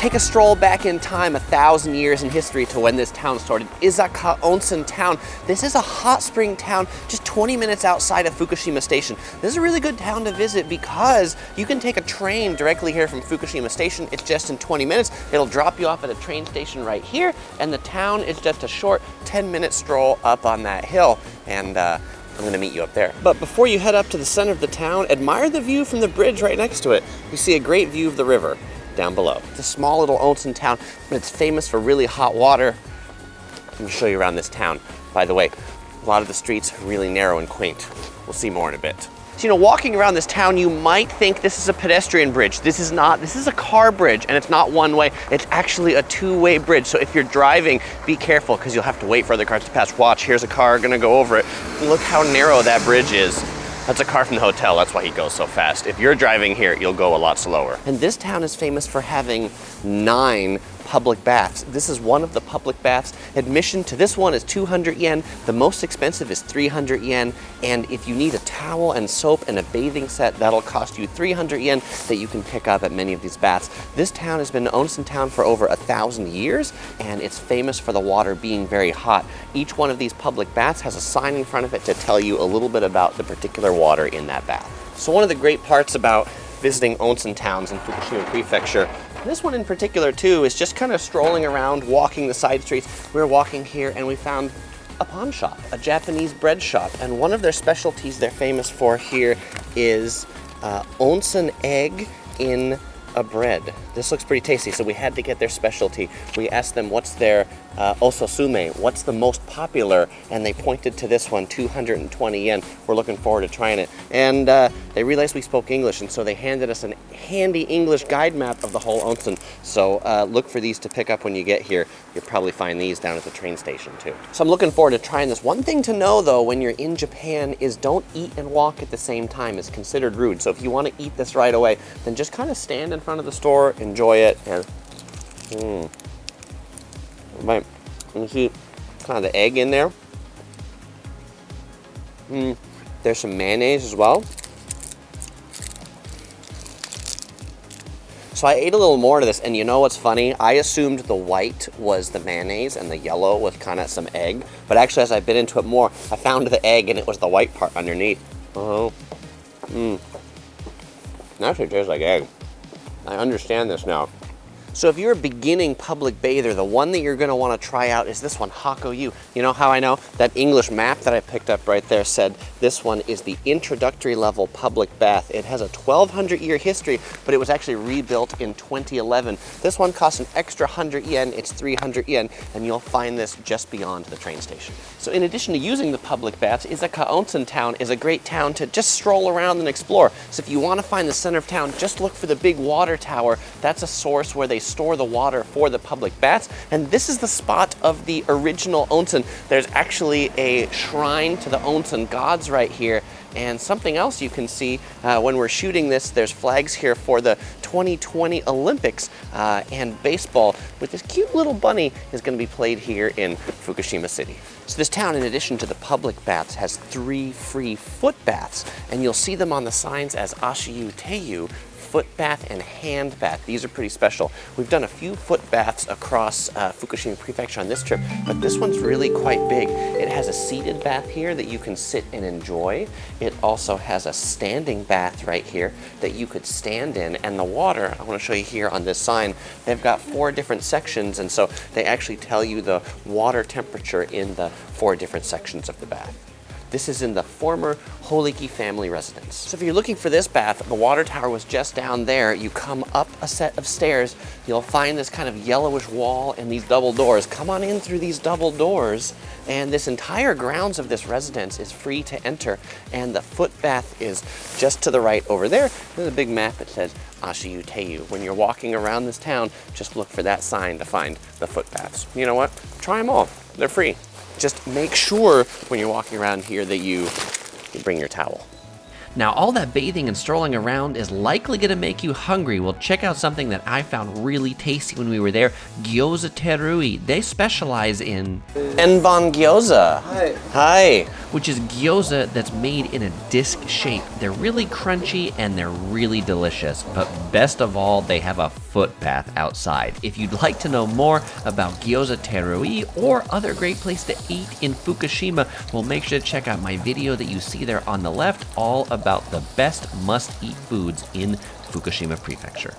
take a stroll back in time 1,000 years in history to when this town started. Iizaka Onsen town. This is a hot spring town just 20 minutes outside of Fukushima station. This is a really good town to visit because you can take a train directly here from Fukushima station. It's just in 20 minutes. It'll drop you off at a train station right here, and the town is just a short 10-minute stroll up on that hill. And I'm gonna meet you up there. But before you head up to the center of the town, admire the view from the bridge right next to it. You see a great view of the river down below. It's a small little onsen town, but it's famous for really hot water. Let me show you around this town. By the way, a lot of the streets are really narrow and quaint. We'll see more in a bit. So, you know, walking around this town, you might think this is a pedestrian bridge. This is not. This is a car bridge, and it's not one way. It's actually a two-way bridge. So if you're driving, be careful because you'll have to wait for other cars to pass. Watch, here's a car gonna go over it. Look how narrow that bridge is. That's a car from the hotel, that's why he goes so fast. If you're driving here, you'll go a lot slower. And this town is famous for having 9 public baths. This is one of the public baths. Admission to this one is 200 yen. The most expensive is 300 yen. And if you need a towel and soap and a bathing set, that'll cost you 300 yen that you can pick up at many of these baths. This town has been an onsen town for over 1,000 years, and it's famous for the water being very hot. Each one of these public baths has a sign in front of it to tell you a little bit about the particular water in that bath. So one of the great parts about visiting onsen towns in Fukushima Prefecture, this one in particular too, is just kind of strolling around, walking the side streets. We were walking here and we found a pawn shop, a Japanese bread shop. And one of their specialties they're famous for here is onsen egg in a bread. This looks pretty tasty, so we had to get their specialty. We asked them what's their ososume, what's the most popular, and they pointed to this one, 220 yen. We're looking forward to trying it. And they realized we spoke English, and so they handed us a handy English guide map of the whole onsen. So look for these to pick up when you get here. You'll probably find these down at the train station too. So I'm looking forward to trying this. One thing to know though when you're in Japan is don't eat and walk at the same time. It's considered rude. So if you want to eat this right away, then just kind of stand in front of the store, enjoy it, and right. You see kind of the egg in there. There's some mayonnaise as well. So I ate a little more of this, and you know what's funny? I assumed the white was the mayonnaise and the yellow was kind of some egg, but actually as I bit into it more, I found the egg and it was the white part underneath. It actually tastes like egg. I understand this now. So if you're a beginning public bather, the one that you're gonna wanna try out is this one, Hakoyu. You know how I know? That English map that I picked up right there said this one is the introductory level public bath. It has a 1,200-year history, but it was actually rebuilt in 2011. This one costs an extra 100 yen, it's 300 yen, and you'll find this just beyond the train station. So in addition to using the public baths, Iizaka Onsen town is a great town to just stroll around and explore. So if you wanna find the center of town, just look for the big water tower. That's a source where they store the water for the public baths, and this is the spot of the original onsen. There's actually a shrine to the onsen gods right here, and something else you can see when we're shooting this, there's flags here for the 2020 Olympics, and baseball with this cute little bunny is going to be played here in Fukushima City. So this town, in addition to the public baths, has 3 free foot baths, and you'll see them on the signs as ashiyu teyu, foot bath and hand bath. These are pretty special. We've done a few foot baths across Fukushima Prefecture on this trip, but this one's really quite big. It has a seated bath here that you can sit and enjoy. It also has a standing bath right here that you could stand in, and the water, I want to show you here on this sign, they've got 4 different sections, and so they actually tell you the water temperature in the 4 different sections of the bath. This is in the former Holiki family residence. So if you're looking for this bath, the water tower was just down there. You come up a set of stairs, you'll find this kind of yellowish wall and these double doors. Come on in through these double doors, and this entire grounds of this residence is free to enter, and the foot bath is just to the right over there. There's a big map that says Ashiyu Teyu. When you're walking around this town, just look for that sign to find the foot baths. You know what? Try them all. They're free. Just make sure when you're walking around here that you bring your towel. Now, all that bathing and strolling around is likely going to make you hungry. Well, check out something that I found really tasty when we were there. Gyoza terui. They specialize in Enban gyoza. Hi. Hi. which is gyoza that's made in a disc shape. They're really crunchy and they're really delicious, but best of all, they have a footpath outside. If you'd like to know more about gyoza terui or other great place to eat in Fukushima, well, make sure to check out my video that you see there on the left, all about the best must-eat foods in Fukushima Prefecture.